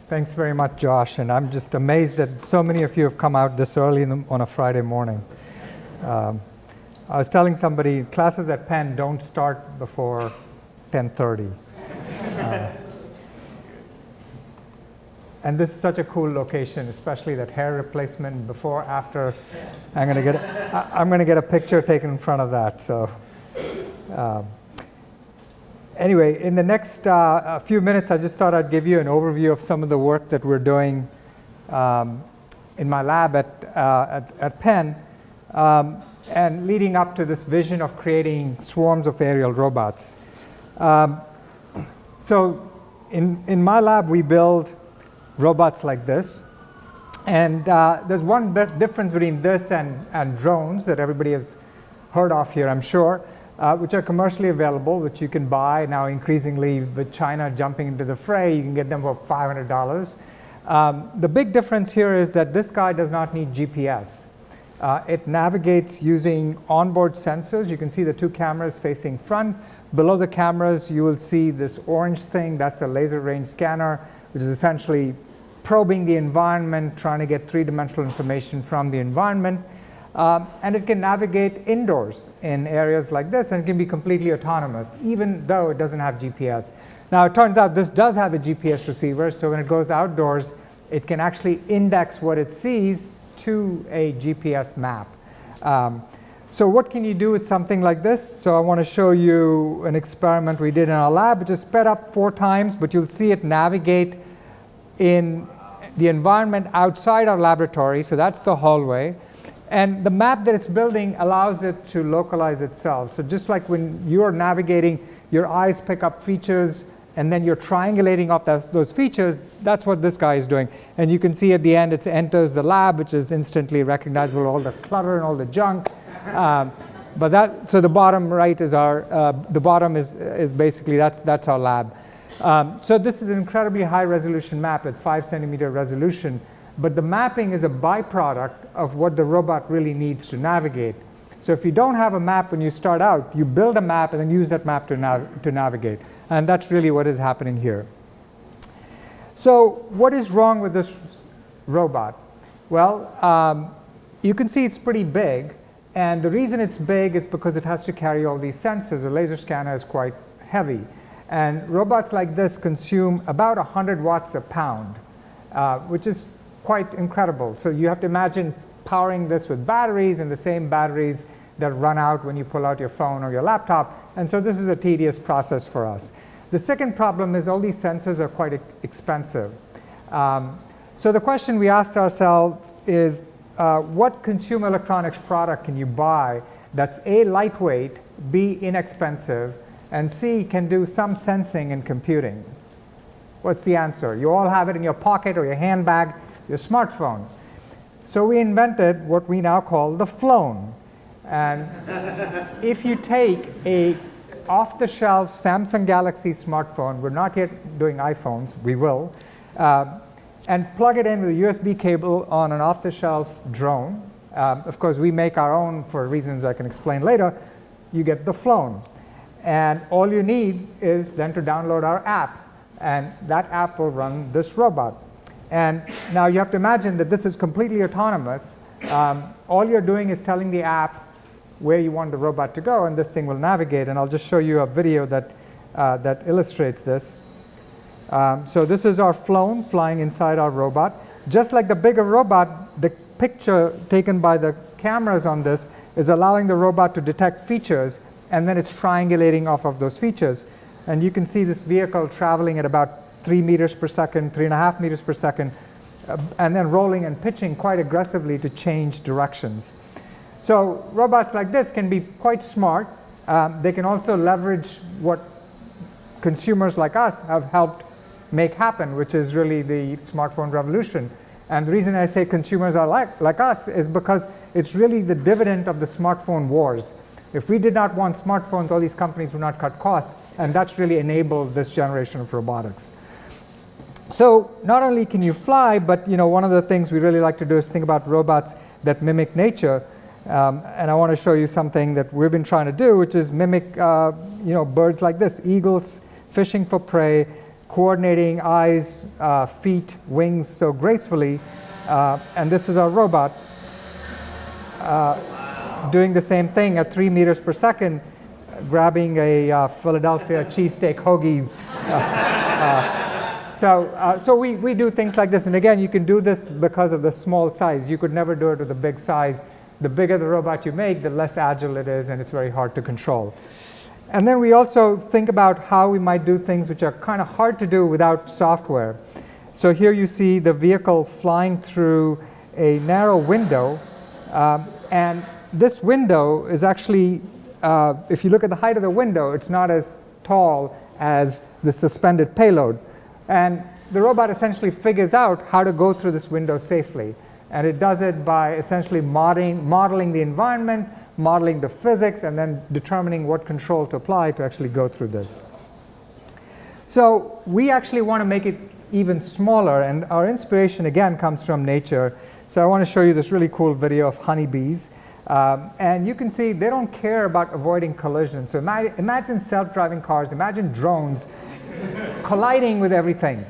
Thanks very much, Josh. And I'm just amazed that so many of you have come out this early on a Friday morning. I was telling somebody, classes at Penn don't start before 10:30. And this is such a cool location, especially that hair replacement before, after. I'm going to get a picture taken in front of that. So. Anyway, in the next few minutes, I just thought I'd give you an overview of some of the work that we're doing in my lab at Penn, and leading up to this vision of creating swarms of aerial robots. So in my lab, we build robots like this. And there's one difference between this and drones that everybody has heard of here, I'm sure. Which are commercially available, which you can buy now increasingly with China jumping into the fray. You can get them for $500. The big difference here is that this guy does not need GPS. It navigates using onboard sensors. You can see the two cameras facing front. Below the cameras, you will see this orange thing. That's a laser range scanner, which is essentially probing the environment, trying to get three-dimensional information from the environment. And it can navigate indoors in areas like this, and it can be completely autonomous, even though it doesn't have GPS. Now, it turns out this does have a GPS receiver, so when it goes outdoors, it can actually index what it sees to a GPS map. So what can you do with something like this? So I want to show you an experiment we did in our lab, which is sped up 4 times, but you'll see it navigate in the environment outside our laboratory. So that's the hallway. And the map that it's building allows it to localize itself. So just like when you're navigating, your eyes pick up features, and then you're triangulating off those features, that's what this guy is doing. And you can see at the end, it enters the lab, which is instantly recognizable, all the clutter and all the junk. So the bottom right is the bottom is basically, that's our lab. So this is an incredibly high resolution map at 5 centimeter resolution. But the mapping is a byproduct of what the robot really needs to navigate. So if you don't have a map when you start out, you build a map and then use that map to navigate. And that's really what is happening here. So what is wrong with this robot? Well, you can see it's pretty big. And the reason it's big is because it has to carry all these sensors. A laser scanner is quite heavy. And robots like this consume about 100 watts a pound, which is quite incredible. So you have to imagine powering this with batteries, and the same batteries that run out when you pull out your phone or your laptop. And so this is a tedious process for us. The second problem is all these sensors are quite expensive. So the question we asked ourselves is, what consumer electronics product can you buy that's A, lightweight, B, inexpensive, and C, can do some sensing and computing? What's the answer? You all have it in your pocket or your handbag, your smartphone. So we invented what we now call the Flown. And if you take a off-the-shelf Samsung Galaxy smartphone, we're not yet doing iPhones, we will, and plug it in with a USB cable on an off-the-shelf drone. Of course, we make our own for reasons I can explain later. You get the Flown. And all you need is then to download our app. And that app will run this robot. And now you have to imagine that this is completely autonomous. All you're doing is telling the app where you want the robot to go, and this thing will navigate. And I'll just show you a video that illustrates this. So this is our Flown flying inside our robot. Just like the bigger robot, the picture taken by the cameras on this is allowing the robot to detect features, and then it's triangulating off of those features. And you can see this vehicle traveling at about 3 meters per second, 3.5 meters per second, and then rolling and pitching quite aggressively to change directions. So robots like this can be quite smart. They can also leverage what consumers like us have helped make happen, which is really the smartphone revolution. And the reason I say consumers are like us is because it's really the dividend of the smartphone wars. If we did not want smartphones, all these companies would not cut costs, and that's really enabled this generation of robotics. So not only can you fly, but one of the things we really like to do is think about robots that mimic nature. And I want to show you something that we've been trying to do, which is mimic birds like this, eagles fishing for prey, coordinating eyes, feet, wings so gracefully. And this is our robot doing the same thing at 3 meters per second, grabbing a Philadelphia cheesesteak hoagie. So we do things like this. And again, you can do this because of the small size. You could never do it with a big size. The bigger the robot you make, the less agile it is, and it's very hard to control. And then we also think about how we might do things which are kind of hard to do without software. So here you see the vehicle flying through a narrow window. And this window is actually, if you look at the height of the window, it's not as tall as the suspended payload. And the robot essentially figures out how to go through this window safely. And it does it by essentially modeling the environment, modeling the physics, and then determining what control to apply to actually go through this. So we actually want to make it even smaller, and our inspiration again comes from nature. So I want to show you this really cool video of honeybees. And you can see they don't care about avoiding collisions. So imagine self-driving cars, imagine drones colliding with everything.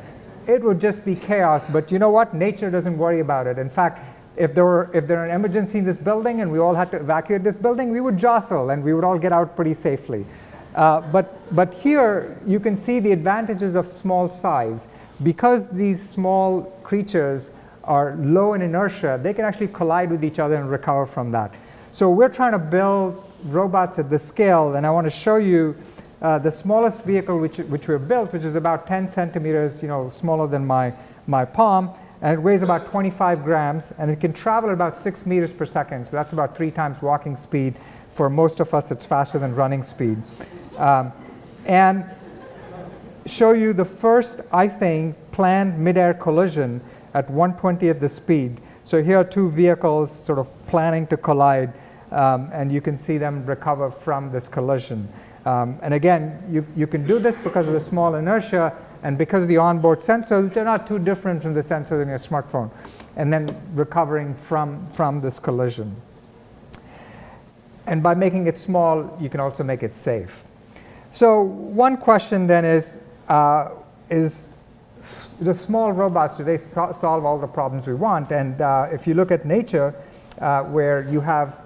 It would just be chaos, but you know what? Nature doesn't worry about it. In fact, if there were an emergency in this building and we all had to evacuate this building, we would jostle and we would all get out pretty safely. But here you can see the advantages of small size. Because these small creatures are low in inertia, they can actually collide with each other and recover from that. So we're trying to build robots at this scale, and I want to show you the smallest vehicle which we've built, which is about 10 centimeters, smaller than my palm, and it weighs about 25 grams, and it can travel at about 6 meters per second. So that's about 3 times walking speed. For most of us, it's faster than running speed. And show you the first, I think, planned mid-air collision at 1/20th the speed. So here are two vehicles sort of planning to collide, and you can see them recover from this collision. And again, you can do this because of the small inertia and because of the onboard sensors. They're not too different from the sensors in your smartphone. And then recovering from this collision. And by making it small, you can also make it safe. So one question then is the small robots, do they solve all the problems we want? And if you look at nature, where you have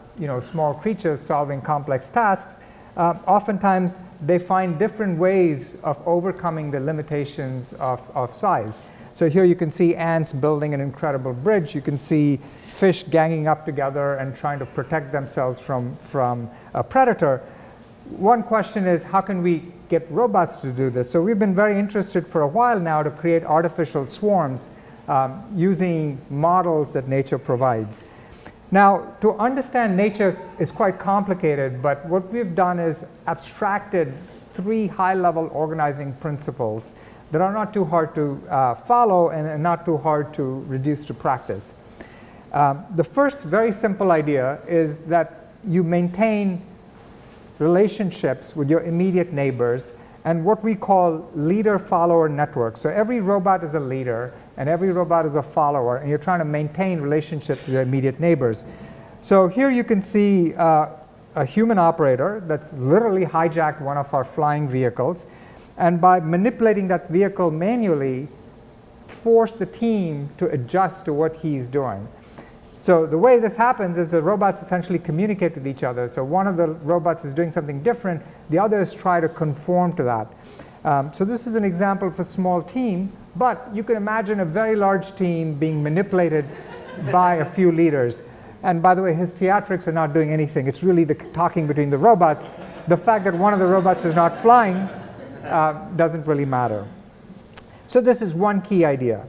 small creatures solving complex tasks, oftentimes they find different ways of overcoming the limitations of size. So here you can see ants building an incredible bridge. You can see fish ganging up together and trying to protect themselves from a predator. One question is, how can we get robots to do this? So we've been very interested for a while now to create artificial swarms using models that nature provides. Now, to understand nature is quite complicated, but what we've done is abstracted 3 high-level organizing principles that are not too hard to follow and not too hard to reduce to practice. The first very simple idea is that you maintain relationships with your immediate neighbors and what we call leader-follower networks. So every robot is a leader and every robot is a follower, and you're trying to maintain relationships with your immediate neighbors. So here you can see a human operator that's literally hijacked one of our flying vehicles, and by manipulating that vehicle manually, force the team to adjust to what he's doing. So the way this happens is the robots essentially communicate with each other. So one of the robots is doing something different, the others try to conform to that. So this is an example of a small team, but you can imagine a very large team being manipulated by a few leaders. And by the way, his theatrics are not doing anything. It's really the talking between the robots. The fact that one of the robots is not flying doesn't really matter. So this is one key idea.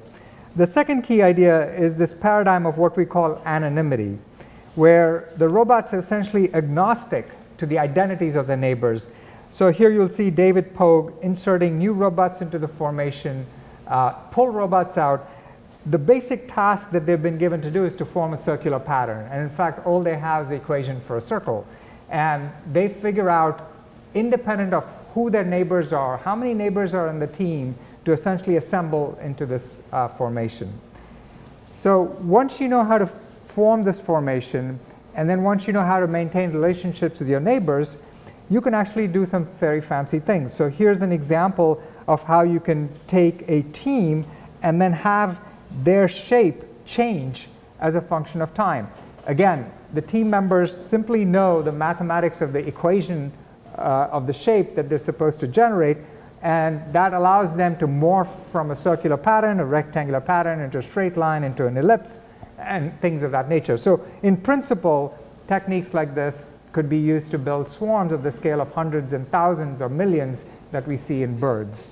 The second key idea is this paradigm of what we call anonymity, where the robots are essentially agnostic to the identities of their neighbors. So here you'll see David Pogue inserting new robots into the formation, pull robots out. The basic task that they've been given to do is to form a circular pattern. And in fact, all they have is the equation for a circle. and they figure out, independent of who their neighbors are, how many neighbors are in the team, to essentially assemble into this formation. So once you know how to form this formation, and then once you know how to maintain relationships with your neighbors, you can actually do some very fancy things. So here's an example of how you can take a team and then have their shape change as a function of time. Again, the team members simply know the mathematics of the equation of the shape that they're supposed to generate, and that allows them to morph from a circular pattern, a rectangular pattern, into a straight line, into an ellipse, and things of that nature. So in principle, techniques like this could be used to build swarms of the scale of hundreds and thousands or millions that we see in birds.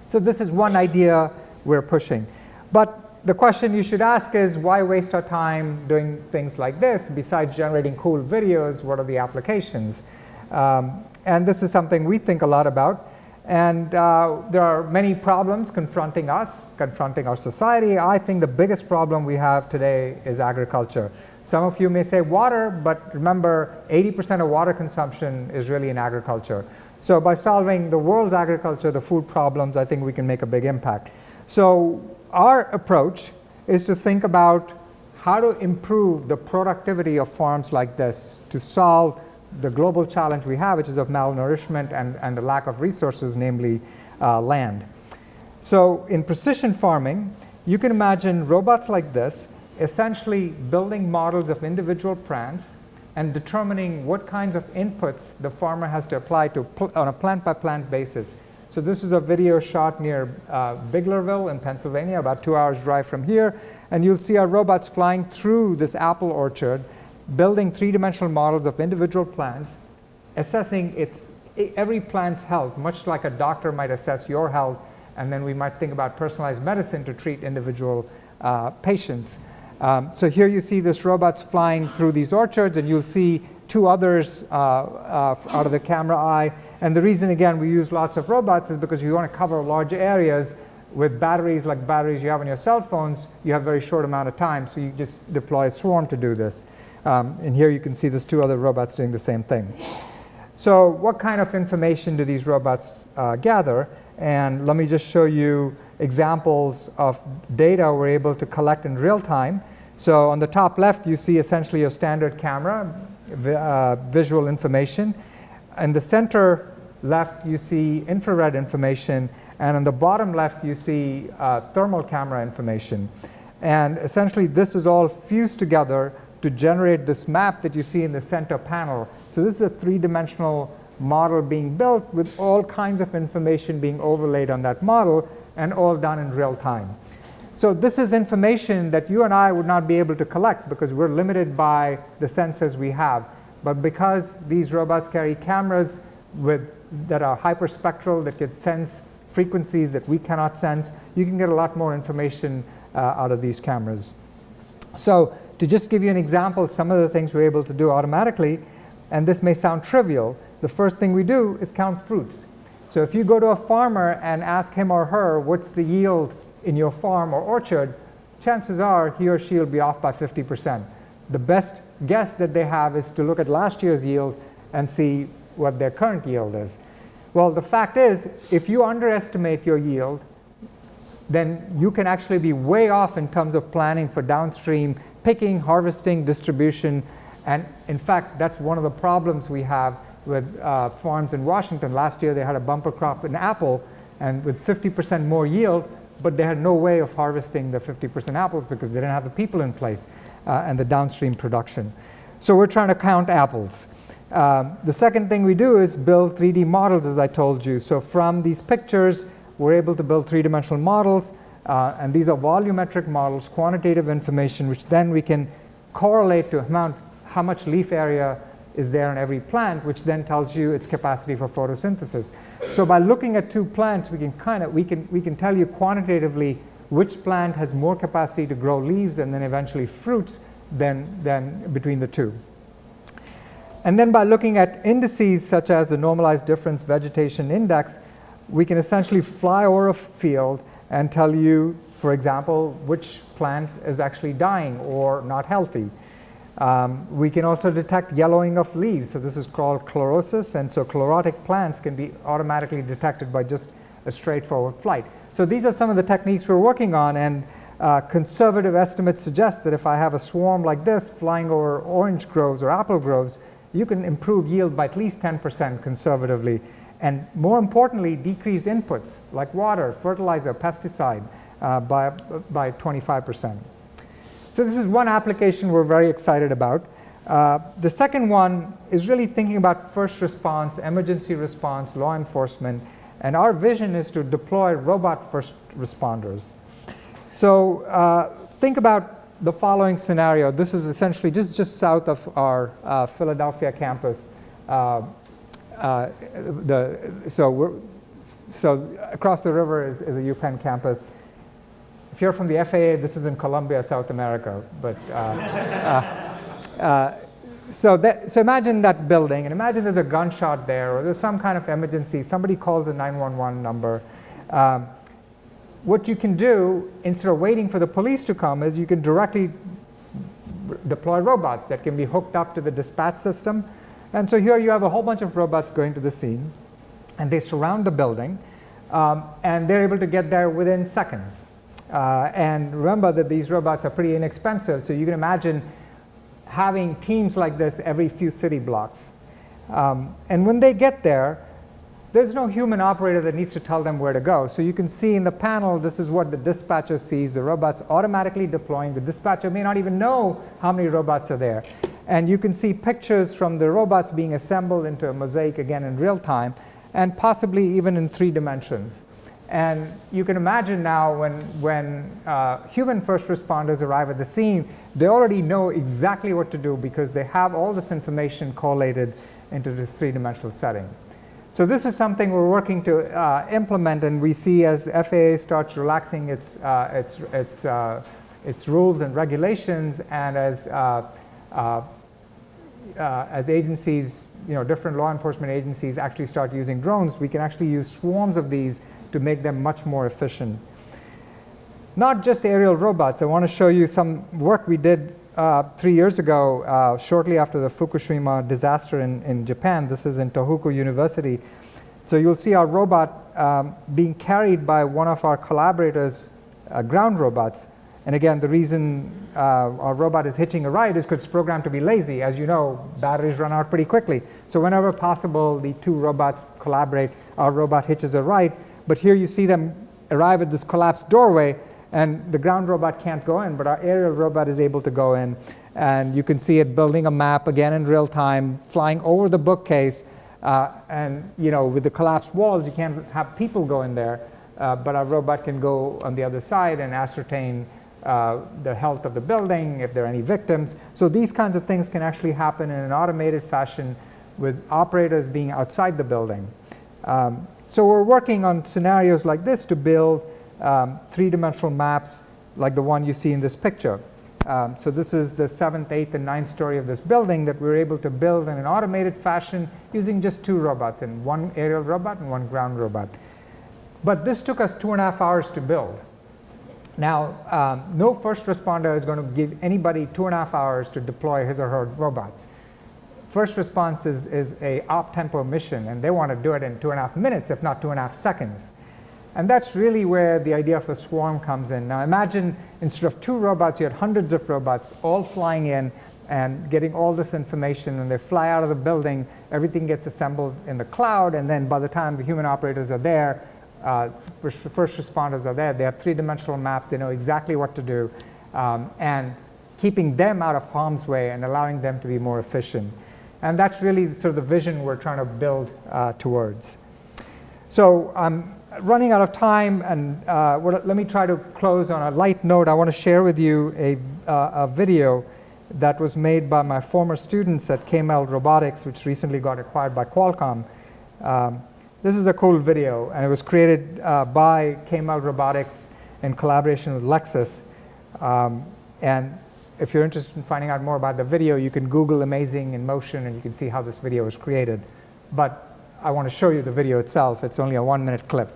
So this is one idea we're pushing. But the question you should ask is, why waste our time doing things like this? Besides generating cool videos, what are the applications? And this is something we think a lot about. And there are many problems confronting us, confronting our society. I think the biggest problem we have today is agriculture. Some of you may say water, but remember, 80% of water consumption is really in agriculture. So by solving the world's agriculture, the food problems, I think we can make a big impact. So our approach is to think about how to improve the productivity of farms like this to solve the global challenge we have, which is of malnourishment and the lack of resources, namely land. So in precision farming, you can imagine robots like this essentially building models of individual plants and determining what kinds of inputs the farmer has to apply to on a plant-by-plant basis. So this is a video shot near Biglerville in Pennsylvania, about 2 hours drive from here, and you'll see our robots flying through this apple orchard, building three-dimensional models of individual plants, assessing every plant's health, much like a doctor might assess your health, and then we might think about personalized medicine to treat individual patients. So here you see this robots flying through these orchards, and you'll see two others out of the camera eye. And the reason, again, we use lots of robots is because you want to cover large areas with batteries like batteries you have on your cell phones. You have a very short amount of time, so you just deploy a swarm to do this. And here you can see there's two other robots doing the same thing. So what kind of information do these robots gather? And let me just show you examples of data we're able to collect in real time. So on the top left, you see essentially a standard camera, visual information. In the center left, you see infrared information. And on the bottom left, you see thermal camera information. And essentially, this is all fused together to generate this map that you see in the center panel. So this is a three-dimensional model being built with all kinds of information being overlaid on that model, and all done in real time. So this is information that you and I would not be able to collect because we're limited by the sensors we have. But because these robots carry cameras that are hyperspectral, that can sense frequencies that we cannot sense, you can get a lot more information out of these cameras. So to just give you an example, some of the things we're able to do automatically, and this may sound trivial, the first thing we do is count fruits. So if you go to a farmer and ask him or her, what's the yield in your farm or orchard, chances are he or she will be off by 50%. The best guess that they have is to look at last year's yield and see what their current yield is. Well, the fact is, if you underestimate your yield, then you can actually be way off in terms of planning for downstream picking, harvesting, distribution. And in fact, that's one of the problems we have with farms in Washington. Last year, they had a bumper crop in apple, and with 50% more yield, but they had no way of harvesting the 50% apples because they didn't have the people in place and the downstream production. So we're trying to count apples. The second thing we do is build 3D models, as I told you. So from these pictures, we're able to build three-dimensional models, and these are volumetric models, quantitative information, which then we can correlate to how much leaf area is there in every plant, which then tells you its capacity for photosynthesis. So by looking at two plants, we can tell you quantitatively which plant has more capacity to grow leaves and then eventually fruits than between the two. And then by looking at indices such as the normalized difference vegetation index, we can essentially fly over a field and tell you, for example, which plant is actually dying or not healthy. We can also detect yellowing of leaves. So this is called chlorosis, and so chlorotic plants can be automatically detected by just a straightforward flight. So these are some of the techniques we're working on, and conservative estimates suggest that if I have a swarm like this flying over orange groves or apple groves, you can improve yield by at least 10% conservatively, and more importantly, decrease inputs like water, fertilizer, pesticide by 25%. So this is one application we're very excited about. The second one is really thinking about first response, emergency response, law enforcement, and our vision is to deploy robot first responders. So think about the following scenario. This is essentially just south of our Philadelphia campus. So across the river is a UPenn campus. If you're from the FAA, this is in Colombia, South America. But so imagine that building, and imagine there's a gunshot there, or there's some kind of emergency. Somebody calls the 911 number. What you can do, instead of waiting for the police to come, is you can directly deploy robots that can be hooked up to the dispatch system. And so here you have a whole bunch of robots going to the scene, and they surround the building, and they're able to get there within seconds. And remember that these robots are pretty inexpensive, so you can imagine having teams like this every few city blocks. And when they get there, there's no human operator that needs to tell them where to go. So you can see in the panel, this is what the dispatcher sees. The robot's automatically deploying. The dispatcher may not even know how many robots are there. And you can see pictures from the robots being assembled into a mosaic, again, in real time, and possibly even in 3 dimensions. And you can imagine now when human first responders arrive at the scene, they already know exactly what to do because they have all this information collated into this 3-dimensional setting. So this is something we're working to implement, and we see as FAA starts relaxing its rules and regulations, and as agencies, different law enforcement agencies actually start using drones, we can actually use swarms of these to make them much more efficient. Not just aerial robots. I want to show you some work we did 3 years ago, shortly after the Fukushima disaster in Japan. This is in Tohoku University. So you'll see our robot being carried by one of our collaborators' ground robots. And again, the reason our robot is hitching a ride is because it's programmed to be lazy. As you know, batteries run out pretty quickly. So whenever possible, the 2 robots collaborate. Our robot hitches a ride. But here you see them arrive at this collapsed doorway, and the ground robot can't go in, but our aerial robot is able to go in. And you can see it building a map, again in real time, flying over the bookcase. And with the collapsed walls, you can't have people go in there, but our robot can go on the other side and ascertain the health of the building, if there are any victims. So these kinds of things can actually happen in an automated fashion with operators being outside the building. So we're working on scenarios like this to build 3-dimensional maps like the one you see in this picture. So this is the 7th, 8th, and 9th story of this building that we're able to build in an automated fashion using just 2 robots, and 1 aerial robot and 1 ground robot. But this took us 2.5 hours to build. Now, no first responder is going to give anybody 2.5 hours to deploy his or her robots. First response is a op-tempo mission, and they want to do it in 2.5 minutes, if not 2.5 seconds. And that's really where the idea of a swarm comes in. Now imagine instead of 2 robots, you had hundreds of robots all flying in and getting all this information, and they fly out of the building, everything gets assembled in the cloud, and then by the time the human operators are there, first responders are there, they have 3-dimensional maps, they know exactly what to do, and keeping them out of harm's way and allowing them to be more efficient. And that's really sort of the vision we're trying to build towards. So I'm running out of time, and let me try to close on a light note. I want to share with you a video that was made by my former students at KML Robotics, which recently got acquired by Qualcomm. This is a cool video, and it was created by KML Robotics in collaboration with Lexus. And if you're interested in finding out more about the video, you can Google Amazing in Motion, and you can see how this video was created. But I want to show you the video itself. It's only a 1-minute clip.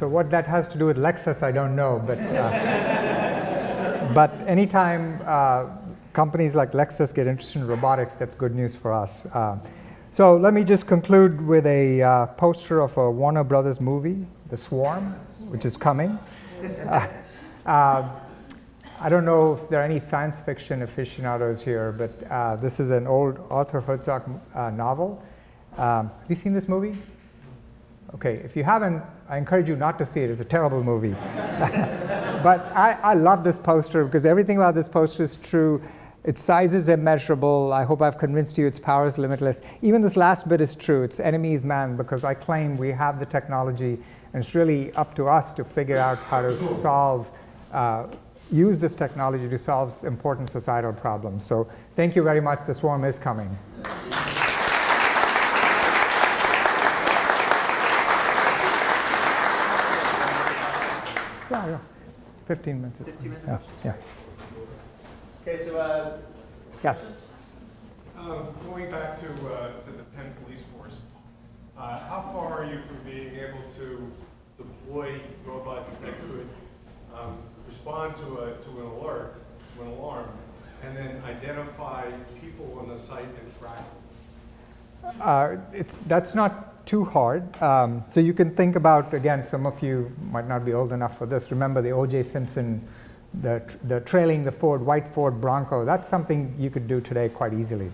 So what that has to do with Lexus, I don't know, but anytime companies like Lexus get interested in robotics, that's good news for us. So let me just conclude with a poster of a Warner Brothers movie, The Swarm, which is coming. I don't know if there are any science fiction aficionados here, but this is an old Arthur Herzog novel. Have you seen this movie? Okay, if you haven't, I encourage you not to see it. It's a terrible movie. But I love this poster because everything about this poster is true. Its size is immeasurable. I hope I've convinced you its power is limitless. Even this last bit is true. It's enemy is man, because I claim we have the technology, and it's really up to us to figure out how to use this technology to solve important societal problems. So thank you very much. The swarm is coming. Yeah. 15 minutes. 15 minutes? Yeah. Okay, so yes. Going back to the Penn Police Force, how far are you from being able to deploy robots that could respond to an alert, to an alarm, and then identify people on the site and track them? That's not too hard. So you can think about, again, some of you might not be old enough for this. Remember the O.J. Simpson, the trailing the white Ford Bronco. That's something you could do today quite easily.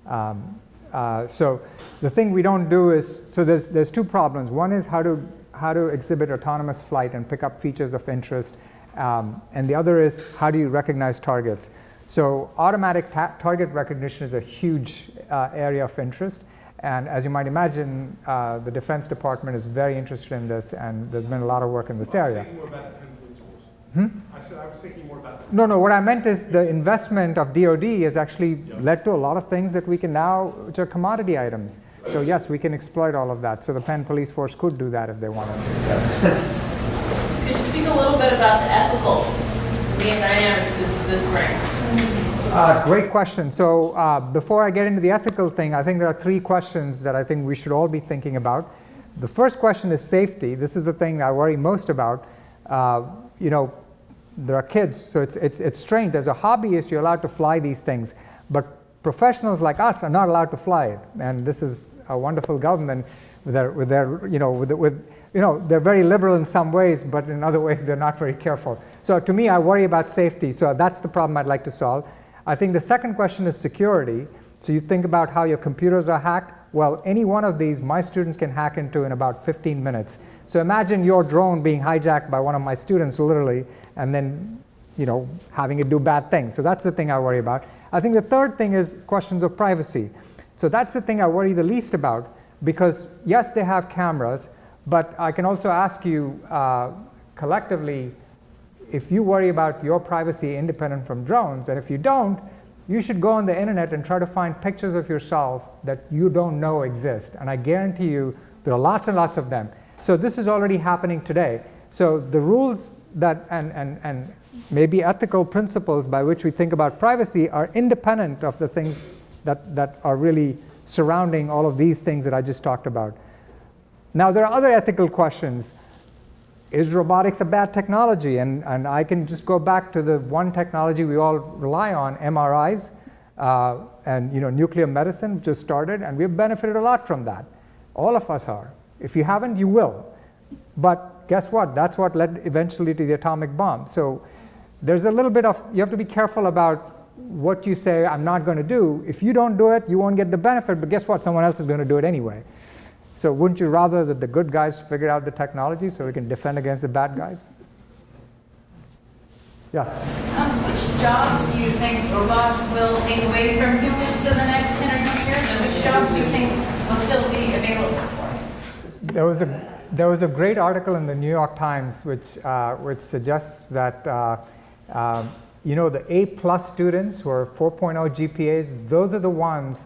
So the thing we don't do is, so there's two problems. One is how to exhibit autonomous flight and pick up features of interest. And the other is how do you recognize targets. So automatic target recognition is a huge area of interest. And as you might imagine, the Defense Department is very interested in this, and there's been a lot of work in this area. I was thinking more about the Penn Police Force. I said I was thinking more about the... No, what I meant is the investment of DoD has actually led to a lot of things that we can now, which are commodity items. So yes, we can exploit all of that. So the Penn Police Force could do that if they wanted. Could you speak a little bit about the ethical dynamics this brings? Great question. So before I get into the ethical thing, I think there are three questions that I think we should all be thinking about. The first question is safety. This is the thing I worry most about. There are kids, so it's strange. As a hobbyist, you're allowed to fly these things, but professionals like us are not allowed to fly it. And this is a wonderful government they're very liberal in some ways, but in other ways they're not very careful. So to me, I worry about safety. So that's the problem I'd like to solve. I think the second question is security. So you think about how your computers are hacked. Well, any one of these, my students can hack into in about 15 minutes. So imagine your drone being hijacked by one of my students, literally, and then, having it do bad things. So that's the thing I worry about. I think the third thing is questions of privacy. So that's the thing I worry the least about, because yes, they have cameras, but I can also ask you collectively, if you worry about your privacy independent from drones, and if you don't, you should go on the internet and try to find pictures of yourself that you don't know exist. And I guarantee you there are lots and lots of them. So this is already happening today. So the rules that and maybe ethical principles by which we think about privacy are independent of the things that are really surrounding all of these things that I just talked about. Now there are other ethical questions. Is robotics a bad technology? And I can just go back to the one technology we all rely on, MRIs, and nuclear medicine just started, and we've benefited a lot from that. All of us are. If you haven't, you will. But guess what? That's what led eventually to the atomic bomb. So there's a little bit of, you have to be careful about what you say I'm not going to do. If you don't do it, you won't get the benefit, but guess what? Someone else is going to do it anyway. So wouldn't you rather that the good guys figure out the technology so we can defend against the bad guys? Yes? Which jobs do you think robots will take away from humans in the next 10 or 20 years? And which jobs do you think will still be available for us? There was a great article in the New York Times which suggests that the A+ students who are 4.0 GPAs, those are the ones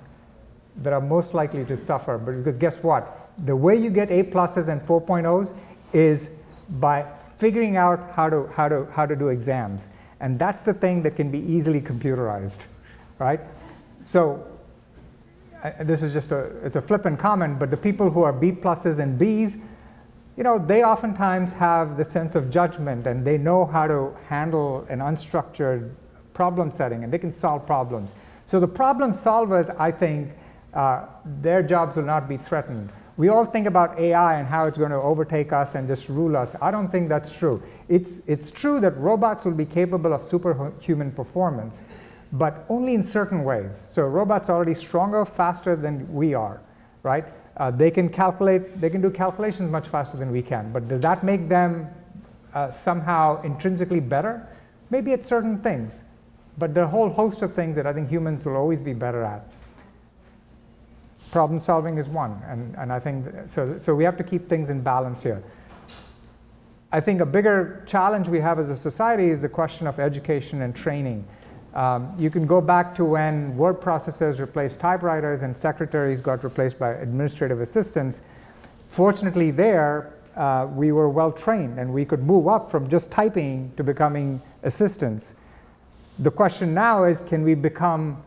that are most likely to suffer. Because guess what? The way you get A+ and 4.0s is by figuring out how to do exams. And that's the thing that can be easily computerized, right? So this is just it's a flippant comment, but the people who are B+ and Bs, they oftentimes have the sense of judgment, and they know how to handle an unstructured problem setting, and they can solve problems. So the problem solvers, I think, their jobs will not be threatened. We all think about AI and how it's going to overtake us and just rule us. I don't think that's true. It's true that robots will be capable of superhuman performance, but only in certain ways. So robots are already stronger, faster than we are, right? They can do calculations much faster than we can, but does that make them somehow intrinsically better? Maybe at certain things, but there are a whole host of things that I think humans will always be better at. Problem solving is one, and I think, so we have to keep things in balance here. I think a bigger challenge we have as a society is the question of education and training. You can go back to when word processors replaced typewriters and secretaries got replaced by administrative assistants. Fortunately there, we were well trained and we could move up from just typing to becoming assistants. The question now is, can we become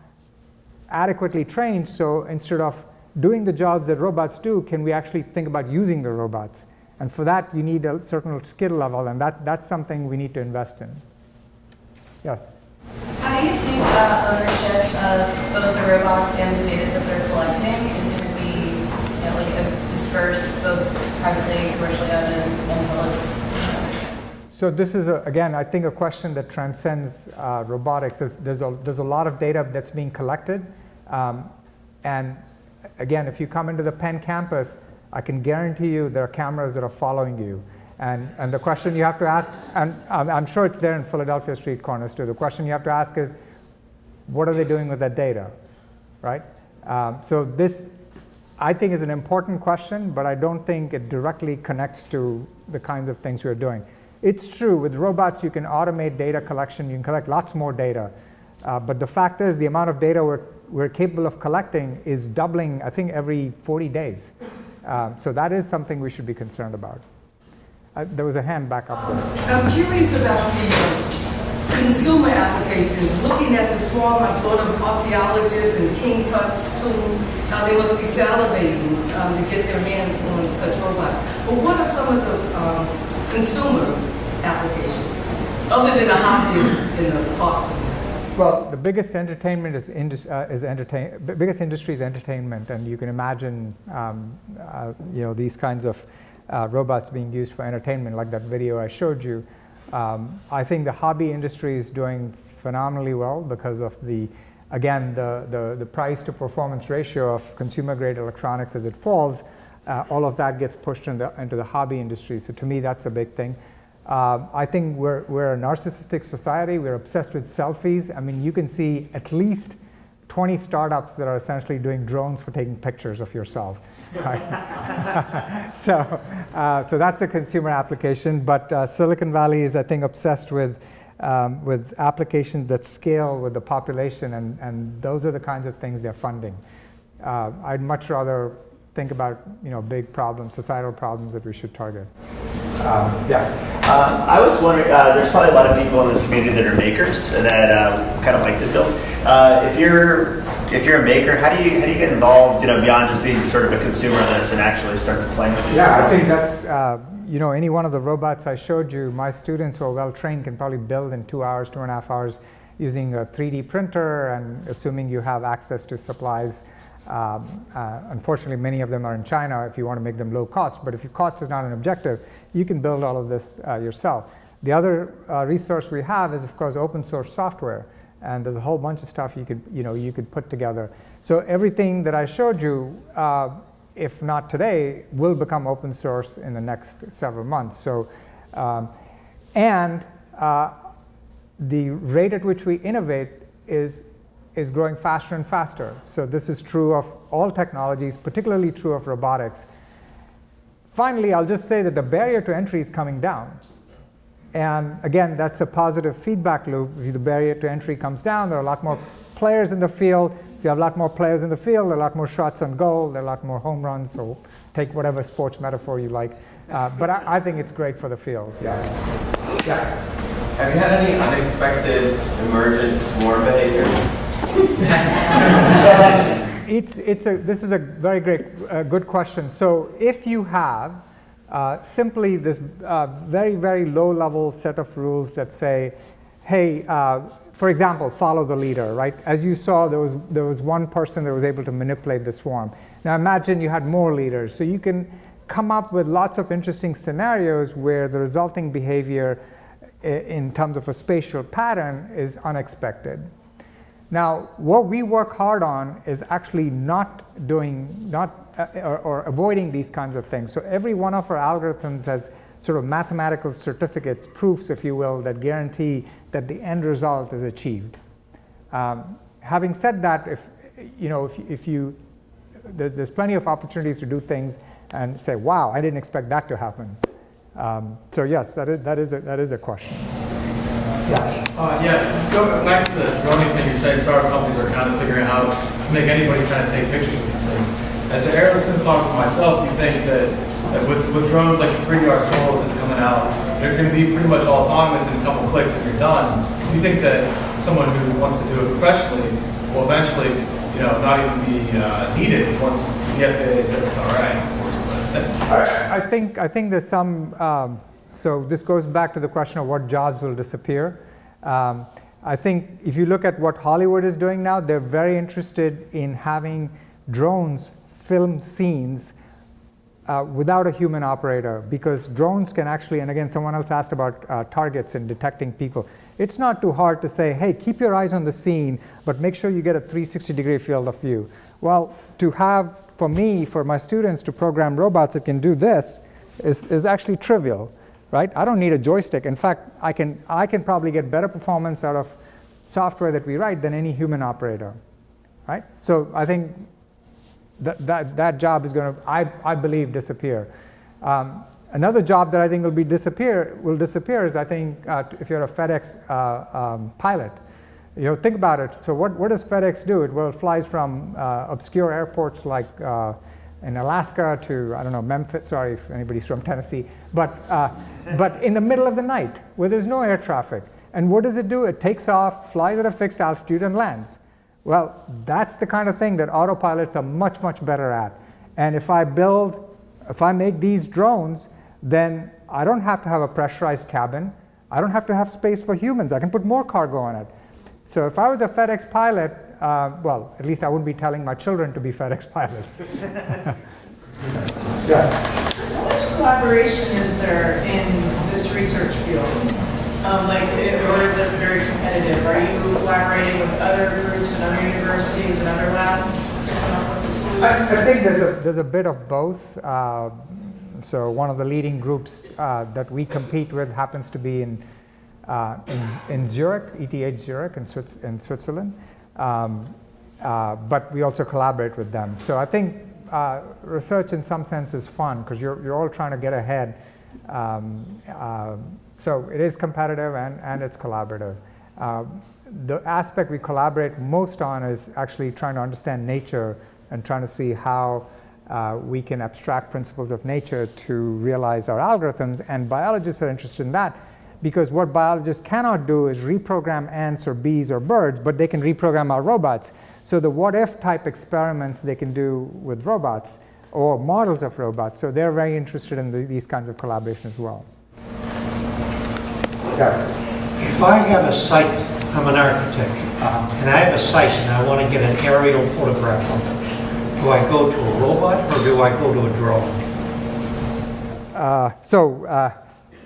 adequately trained, so instead of doing the jobs that robots do, can we actually think about using the robots? And for that, you need a certain skill level, and that's something we need to invest in. Yes? How do you think ownership of both the robots and the data that they're collecting is going to be, like dispersed both privately, commercially owned, and public? So this is, again, I think a question that transcends robotics. There's a lot of data that's being collected. And again, if you come into the Penn campus, I can guarantee you there are cameras that are following you. And the question you have to ask, and I'm sure it's there in Philadelphia street corners too, the question you have to ask is, what are they doing with that data, right? So this, I think, is an important question, but I don't think it directly connects to the kinds of things we're doing. It's true, with robots you can automate data collection, you can collect lots more data, but the fact is the amount of data we're capable of collecting is doubling, I think, every 40 days. So that is something we should be concerned about. There was a hand back up there. I'm curious about the consumer applications. Looking at the swarm, I thought of archaeologists and King Tut's tomb, how they must be salivating to get their hands on such robots. But what are some of the consumer applications, other than the hobbyist in the parks? Well, the biggest entertainment biggest industry is entertainment, and you can imagine, these kinds of robots being used for entertainment, like that video I showed you. I think the hobby industry is doing phenomenally well because of the price to performance ratio of consumer grade electronics as it falls. All of that gets pushed into the hobby industry. So to me, that's a big thing. I think we're a narcissistic society. We're obsessed with selfies. I mean, you can see at least 20 startups that are essentially doing drones for taking pictures of yourself. Right? so that's a consumer application. But Silicon Valley is, I think, obsessed with applications that scale with the population, and those are the kinds of things they're funding. I'd much rather think about big problems, societal problems that we should target. I was wondering, there's probably a lot of people in this community that are makers and that kind of like to build. If you're a maker, how do you get involved, beyond just being sort of a consumer of this and actually start playing with these? Yeah, I think that's any one of the robots I showed you, my students who are well trained can probably build in 2 hours, 2.5 hours, using a 3D printer, and assuming you have access to supplies. Unfortunately, many of them are in China if you want to make them low cost, but if your cost is not an objective, you can build all of this yourself. The other resource we have is, of course, open source software, and there's a whole bunch of stuff you could put together. So everything that I showed you, if not today, will become open source in the next several months. So, the rate at which we innovate is growing faster and faster. So this is true of all technologies, particularly true of robotics. Finally, I'll just say that the barrier to entry is coming down. And again, that's a positive feedback loop. If the barrier to entry comes down, there are a lot more players in the field. If you have a lot more players in the field, there are a lot more shots on goal, there are a lot more home runs, so take whatever sports metaphor you like. But I think it's great for the field. Yeah. Have you had any unexpected emergent swarm behavior? This is a very good question. So if you have simply this very, very low-level set of rules that say, hey, for example, follow the leader, right? As you saw, there was one person that was able to manipulate the swarm. Now imagine you had more leaders. So you can come up with lots of interesting scenarios where the resulting behavior in terms of a spatial pattern is unexpected. Now, what we work hard on is actually or avoiding these kinds of things. So every one of our algorithms has sort of mathematical certificates, proofs, if you will, that guarantee that the end result is achieved. Having said that, there's plenty of opportunities to do things and say, wow, I didn't expect that to happen. So yes, that is a question. Go back to the droning thing. You said startup companies are kind of figuring out how to make anybody kind of take pictures of these things. As an aerial cinematographer myself, you think that with drones like the 3D Solo that's coming out, they're going to be pretty much autonomous in a couple clicks and you're done. Do you think that someone who wants to do it professionally will eventually, not even be needed once the FAA says it's all right, of course? But I think there's some. So this goes back to the question of what jobs will disappear. I think if you look at what Hollywood is doing now, they're very interested in having drones film scenes without a human operator, because drones can actually, and again, someone else asked about targets and detecting people. It's not too hard to say, hey, keep your eyes on the scene, but make sure you get a 360-degree field of view. Well, for my students to program robots that can do this is actually trivial. Right? I don't need a joystick. In fact, I can probably get better performance out of software that we write than any human operator. Right? So I think that job is going to, I believe, disappear. Another job that I think will disappear is, I think, if you're a FedEx pilot. Think about it. So what does FedEx do? It flies from obscure airports like in Alaska to, I don't know, Memphis, sorry if anybody's from Tennessee, but in the middle of the night where there's no air traffic. And what does it do? It takes off, flies at a fixed altitude, and lands. Well, that's the kind of thing that autopilots are much, much better at. And if I make these drones, then I don't have to have a pressurized cabin. I don't have to have space for humans. I can put more cargo on it. So if I was a FedEx pilot, well, at least I wouldn't be telling my children to be FedEx pilots. Yes. How much collaboration is there in this research field? Or is it very competitive? Are you collaborating with other groups and other universities and other labs to come up with the solutions? I think there's a bit of both. So one of the leading groups that we compete with happens to be in Zurich, ETH Zurich in Switzerland. But we also collaborate with them. So I think research in some sense is fun because you're all trying to get ahead. So it is competitive and it's collaborative. The aspect we collaborate most on is actually trying to understand nature and trying to see how we can abstract principles of nature to realize our algorithms. And biologists are interested in that because what biologists cannot do is reprogram ants or bees or birds, but they can reprogram our robots. So the what-if type experiments they can do with robots or models of robots. So they're very interested in these kinds of collaboration as well. Yes. If I have a site, I'm an architect, and I have a site and I want to get an aerial photograph of it, do I go to a robot or do I go to a drone?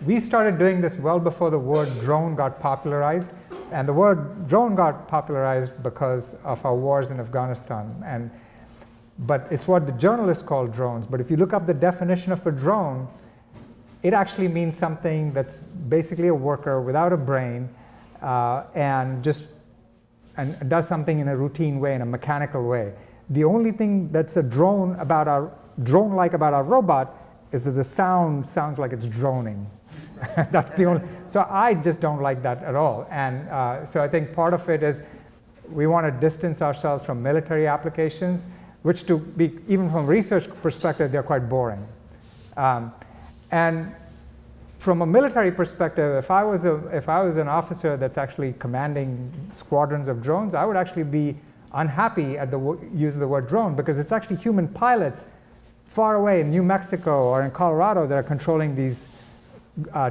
We started doing this well before the word drone got popularized. And the word drone got popularized because of our wars in Afghanistan. But it's what the journalists call drones. But if you look up the definition of a drone, it actually means something that's basically a worker without a brain and does something in a routine way, in a mechanical way. The only thing that's a drone-like about our robot is that the sound sounds like it's droning. That's the only. So I just don't like that at all. And so I think part of it is we want to distance ourselves from military applications, which to be, even from a research perspective, they're quite boring. And from a military perspective, if I was an officer that's actually commanding squadrons of drones, I would actually be unhappy at the use of the word drone because it's actually human pilots far away in New Mexico or in Colorado that are controlling these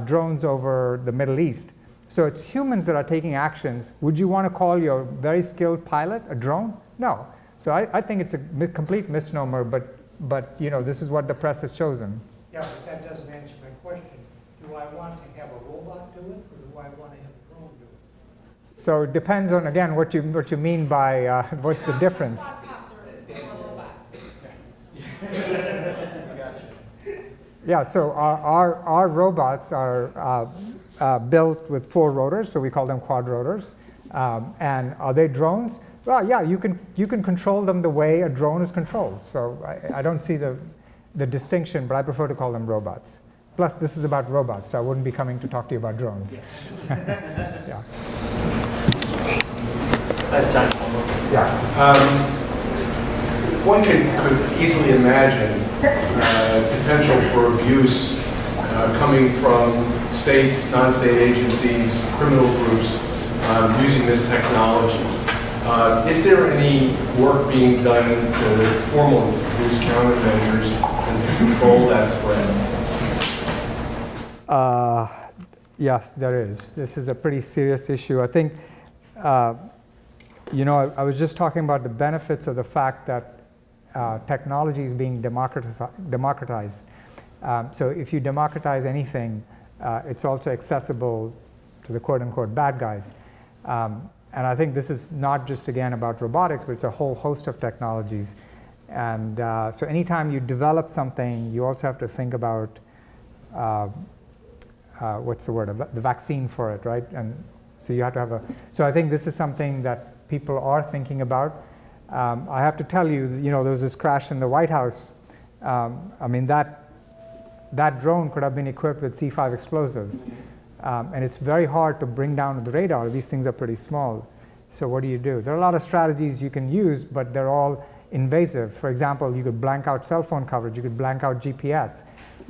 drones over the Middle East. So it's humans that are taking actions. Would you want to call your very skilled pilot a drone? No. So I think it's a complete misnomer, but you know, this is what the press has chosen. Yeah, but that doesn't answer my question. Do I want to have a robot do it, or do I want to have a drone do it? So it depends on, again, what you mean by what's the difference. Yeah, so our robots are built with 4 rotors, so we call them quad rotors. And are they drones? Well, yeah, you can control them the way a drone is controlled. So I don't see the distinction, but I prefer to call them robots. Plus, this is about robots, so I wouldn't be coming to talk to you about drones. Yeah. Yeah. One could easily imagine potential for abuse coming from states, non-state agencies, criminal groups using this technology. Is there any work being done to formally use countermeasures and to control that threat? Yes, there is. This is a pretty serious issue. I think, you know, I was just talking about the benefits of the fact that technology is being democratized. So if you democratize anything, it's also accessible to the quote-unquote bad guys. And I think this is not just, again, about robotics, but it's a whole host of technologies. And so anytime you develop something, you also have to think about, what's the word, the vaccine for it, right? And so you have to have a, so I think this is something that people are thinking about. I have to tell you, you know, there was this crash in the White House. I mean, that drone could have been equipped with C5 explosives. And it's very hard to bring down with the radar. These things are pretty small. So what do you do? There are a lot of strategies you can use, but they're all invasive. For example, you could blank out cell phone coverage. You could blank out GPS.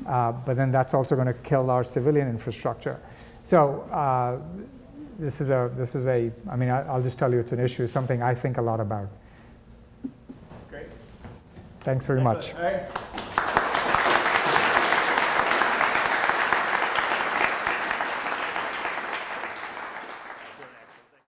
But then that's also going to kill our civilian infrastructure. So this is a, I mean, I'll just tell you it's an issue, something I think a lot about. Great. Thanks very much. All right.